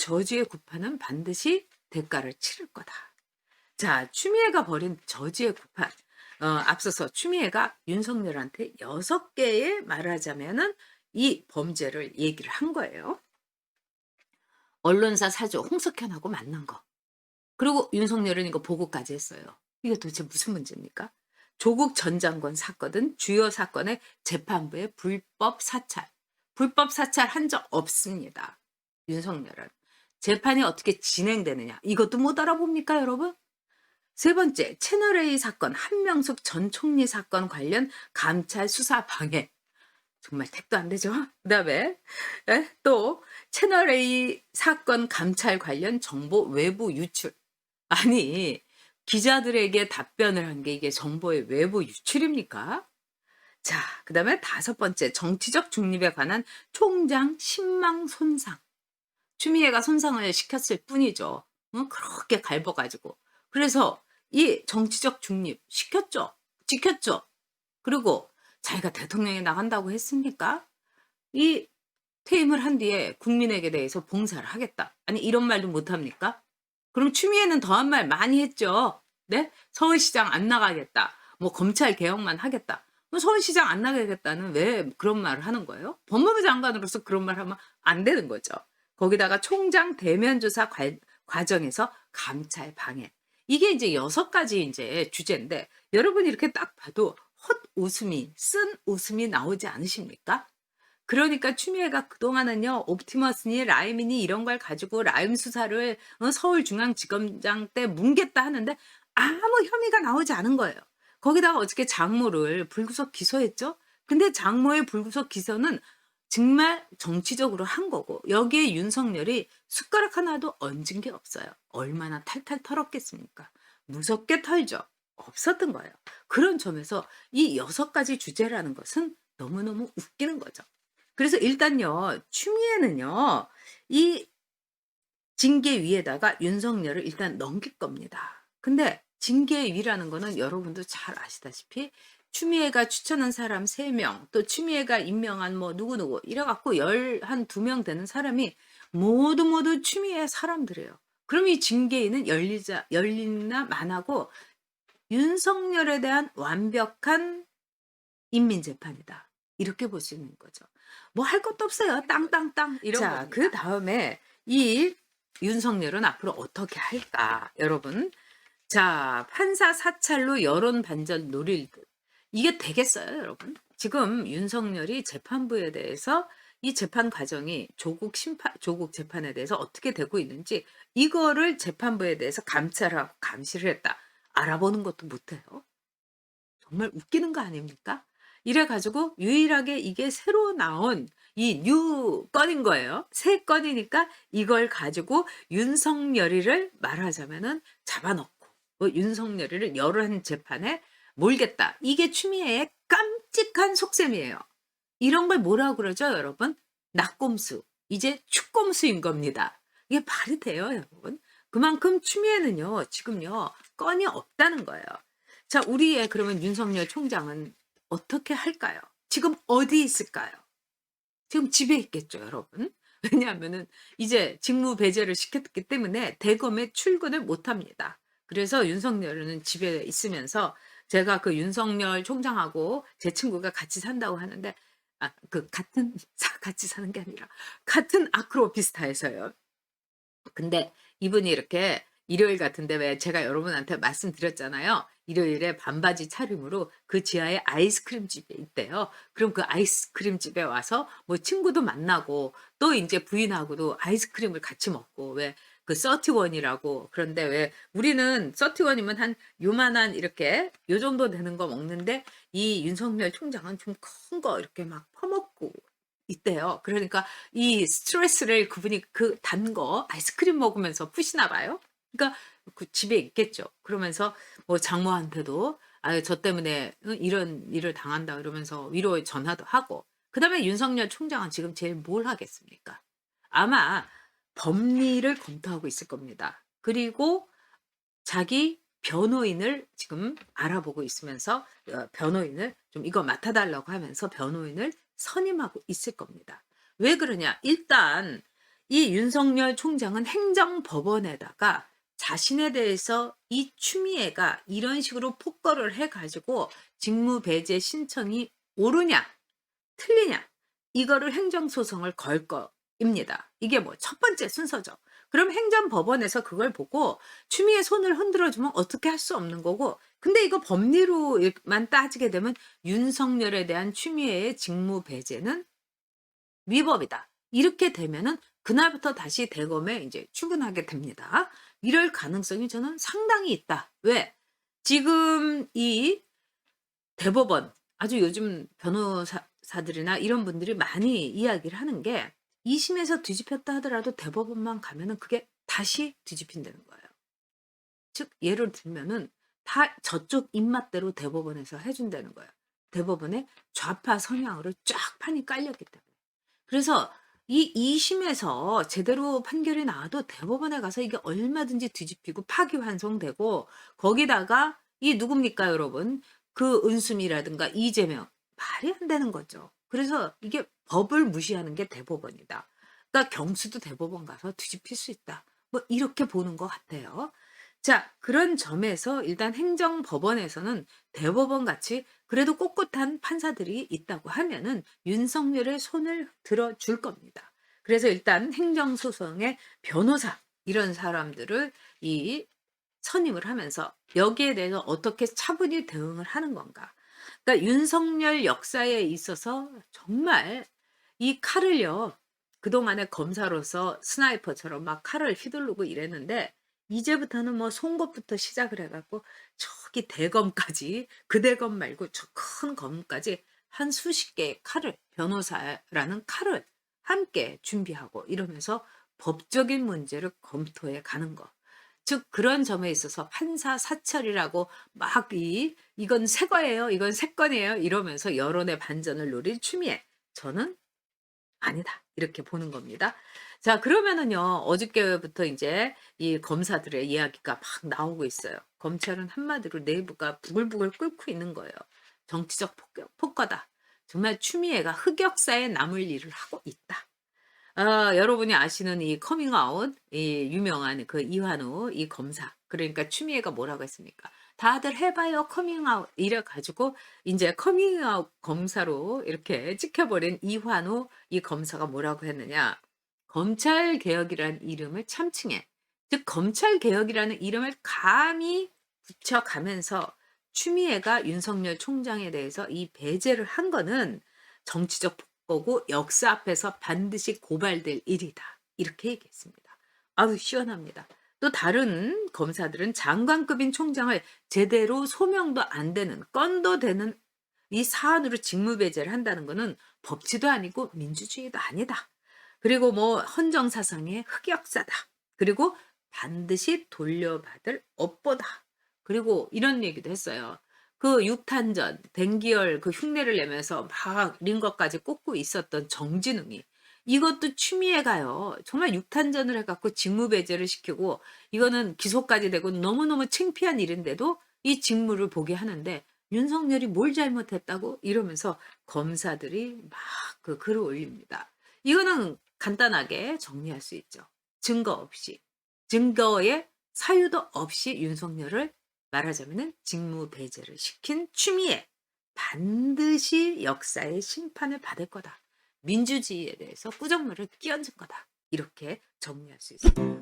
저주의 구판은 반드시 대가를 치를 거다. 자, 추미애가 벌인 저주의 구판. 앞서서 추미애가 윤석열한테 6개의 말하자면은 이 범죄를 얘기를 한 거예요. 언론사 사주 홍석현하고 만난 거. 그리고 윤석열은 이거 보고까지 했어요. 이게 도대체 무슨 문제입니까? 조국 전 장관 사건은 주요 사건의 재판부의 불법 사찰. 불법 사찰한 적 없습니다. 윤석열은. 재판이 어떻게 진행되느냐. 이것도 못 알아봅니까, 여러분? 세 번째, 채널A 사건, 한명숙 전 총리 사건 관련 감찰 수사 방해. 정말 택도 안 되죠. 그다음에 또 채널A 사건 감찰 관련 정보 외부 유출. 아니, 기자들에게 답변을 한 게 이게 정보의 외부 유출입니까? 자, 그다음에 다섯 번째, 정치적 중립에 관한 총장 신망 손상. 추미애가 손상을 시켰을 뿐이죠. 응? 그렇게 갈궈가지고. 그래서 이 정치적 중립 시켰죠. 지켰죠. 그리고 자기가 대통령에 나간다고 했습니까? 이 퇴임을 한 뒤에 국민에게 대해서 봉사를 하겠다. 아니, 이런 말도 못합니까? 그럼 추미애는 더한 말 많이 했죠. 네? 서울시장 안 나가겠다. 뭐 검찰 개혁만 하겠다. 뭐 서울시장 안 나가겠다는 왜 그런 말을 하는 거예요? 법무부 장관으로서 그런 말 하면 안 되는 거죠. 거기다가 총장 대면 조사 과정에서 감찰 방해. 이게 이제 6가지 이제 주제인데 여러분이 이렇게 딱 봐도 헛웃음이 쓴 웃음이 나오지 않으십니까? 그러니까 추미애가 그동안은요, 옵티머스니 라임이니 이런 걸 가지고 라임 수사를 서울중앙지검장 때 뭉갰다 하는데 아무 혐의가 나오지 않은 거예요. 거기다가 어저께 장모를 불구속 기소했죠? 근데 장모의 불구속 기소는 정말 정치적으로 한 거고, 여기에 윤석열이 숟가락 하나도 얹은 게 없어요. 얼마나 탈탈 털었겠습니까? 무섭게 털죠. 없었던 거예요. 그런 점에서 이 6가지 주제라는 것은 너무너무 웃기는 거죠. 그래서 일단요, 추미애는요, 이 징계 위에다가 윤석열을 일단 넘길 겁니다. 근데 징계 위라는 거는 여러분도 잘 아시다시피 추미애가 추천한 사람 3명, 또 추미애가 임명한 뭐 누구누구 이래갖고 12명 되는 사람이 모두 추미애 사람들이에요. 그럼 이 징계위는 열리나 만하고 윤석열에 대한 완벽한 인민재판이다. 이렇게 볼 수 있는 거죠. 뭐 할 것도 없어요. 땅땅땅 이런 자, 겁니다. 그다음에 이 윤석열은 앞으로 어떻게 할까? 여러분. 자, 판사 사찰로 여론 반전 노릴 듯. 이게 되겠어요, 여러분? 지금 윤석열이 재판부에 대해서 이 재판 과정이 조국 재판에 대해서 어떻게 되고 있는지 이거를 재판부에 대해서 감찰하고 감시를 했다. 알아보는 것도 못해요. 정말 웃기는 거 아닙니까? 이래 가지고 유일하게 이게 새로 나온 이 뉴 건인 거예요. 새 건이니까 이걸 가지고 윤석열이를 말하자면은 잡아놓고 윤석열이를 여러 재판에 몰겠다. 이게 추미애의 깜찍한 속셈이에요. 이런 걸 뭐라고 그러죠, 여러분? 낙곰수. 이제 축곰수인 겁니다. 이게 말이 돼요, 여러분? 그만큼 추미애는요, 지금요, 건이 없다는 거예요. 자, 우리의 그러면 윤석열 총장은 어떻게 할까요? 지금 어디 있을까요? 지금 집에 있겠죠, 여러분. 왜냐하면은 이제 직무 배제를 시켰기 때문에 대검에 출근을 못 합니다. 그래서 윤석열은 집에 있으면서 제가 그 윤석열 총장하고 제 친구가 같이 산다고 하는데 같이 사는 게 아니라 같은 아크로비스타에서요. 근데 이분이 이렇게 일요일 같은데 왜 제가 여러분한테 말씀드렸잖아요. 일요일에 반바지 차림으로 그 지하에 아이스크림 집에 있대요. 그럼 그 아이스크림 집에 와서 뭐 친구도 만나고 또 인제 부인하고도 아이스크림을 같이 먹고 왜 그 31이라고 그런데 왜 우리는 31이면 한 요만한 이렇게 요 정도 되는 거 먹는데 이 윤석열 총장은 좀 큰 거 이렇게 막 퍼먹고 있대요. 그러니까 이 스트레스를 그분이 그 단 거 아이스크림 먹으면서 푸시나 봐요. 그러니까 그 집에 있겠죠. 그러면서 뭐 장모한테도 "아유 저 때문에 이런 일을 당한다." 이러면서 위로의 전화도 하고. 그다음에 윤석열 총장은 지금 제일 뭘 하겠습니까? 아마 법리를 검토하고 있을 겁니다. 그리고 자기 변호인을 지금 알아보고 있으면서 변호인을 좀 이거 맡아 달라고 하면서 변호인을 선임하고 있을 겁니다. 왜 그러냐? 일단 이 윤석열 총장은 행정법원에다가 자신에 대해서 이 추미애가 이런 식으로 폭거를 해 가지고 직무배제 신청이 옳으냐 틀리냐 이거를 행정소송을 걸 거입니다. 이게 뭐 첫 번째 순서죠. 그럼 행정법원에서 그걸 보고 추미애 손을 흔들어 주면 어떻게 할 수 없는 거고, 근데 이거 법리로만 따지게 되면 윤석열에 대한 추미애의 직무배제는 위법이다. 이렇게 되면은 그날부터 다시 대검에 이제 출근하게 됩니다. 이럴 가능성이 저는 상당히 있다. 왜? 지금 이 대법원 아주 요즘 변호사들이나 이런 분들이 많이 이야기를 하는 게 2 심에서 뒤집혔다 하더라도 대법원만 가면은 그게 다시 뒤집힌다는 거예요. 즉 예를 들면은 다 저쪽 입맛대로 대법원에서 해 준다는 거예요. 대법원의 좌파 성향으로 쫙 판이 깔렸기 때문에. 그래서 이 2 심에서 제대로 판결이 나와도 대법원에 가서 이게 얼마든지 뒤집히고 파기환송되고, 거기다가 이 누굽니까 여러분? 그 은수미라든가 이재명 말이 안 되는 거죠. 그래서 이게 법을 무시하는 게 대법원이다. 그러니까 경수도 대법원 가서 뒤집힐 수 있다. 뭐 이렇게 보는 것 같아요. 자, 그런 점에서 일단 행정법원에서는 대법원 같이 그래도 꼿꼿한 판사들이 있다고 하면은 윤석열의 손을 들어줄 겁니다. 그래서 일단 행정소송의 변호사 이런 사람들을 이 선임을 하면서 여기에 대해서 어떻게 차분히 대응을 하는 건가. 그러니까 윤석열 역사에 있어서 정말 이 칼을요, 그동안에 검사로서 스나이퍼처럼 막 칼을 휘두르고 이랬는데 이제부터는 뭐 송곳부터 시작을 해 갖고 저기 대검까지, 그 대검 말고 저 큰 검까지 한 수십 개의 칼을, 변호사라는 칼을 함께 준비하고 이러면서 법적인 문제를 검토해 가는 거. 즉 그런 점에 있어서 판사 사찰이라고 막 "이건 새 거예요. 이건 새 건이에요." 이러면서 여론의 반전을 노릴 추미애. 저는 '아니다.' 이렇게 보는 겁니다. 자, 그러면은요. 어저께부터 인제 이 검사들의 이야기가 막 나오고 있어요. 검찰은 한마디로 내부가 부글부글 끓고 있는 거예요. 정치적 폭거다. 정말 추미애가 흑역사에 남을 일을 하고 있다. 여러분이 아시는 이 커밍아웃, 이 유명한 그 이환우 이 검사, 그러니까 추미애가 뭐라고 했습니까? "다들 해 봐요 커밍아웃." 이래 가지고 인제 커밍아웃 검사로 이렇게 찍혀 버린 이환우 이 검사가 뭐라고 했느냐. 검찰 개혁이라는 이름을 참칭해. 즉 검찰 개혁이라는 이름을 감히 붙여 가면서 추미애가 윤석열 총장에 대해서 이 배제를 한 거는 정치적 거고 역사 앞에서 반드시 고발될 일이다. 이렇게 얘기했습니다. 아우 시원합니다. 또 다른 검사들은 장관급인 총장을 제대로 소명도 안 되는 건도 되는 이 사안으로 직무배제를 한다는 거는 법치도 아니고 민주주의도 아니다. 그리고 뭐 헌정사상의 흑역사다. 그리고 반드시 돌려받을 업보다. 그리고 이런 얘기도 했어요. 그 육탄전, 댕기열 그 흉내를 내면서 막 링거까지 꽂고 있었던 정진웅이 이것도 추미애가요. 정말 육탄전을 해 갖고 직무배제를 시키고 이거는 기소까지 되고 너무너무 창피한 일인데도 이 직무를 보게 하는데 윤석열이 뭘 잘못했다고 이러면서 검사들이 막 그 글을 올립니다. 이거는 간단하게 정리할 수 있죠. 증거 없이. 증거의 사유도 없이 윤석열을 말하자면은 직무배제를 시킨 추미애. 반드시 역사의 심판을 받을 거다. 민주주의에 대해서 꾸정물을 끼얹은 거다. 이렇게 정리할 수 있습니다.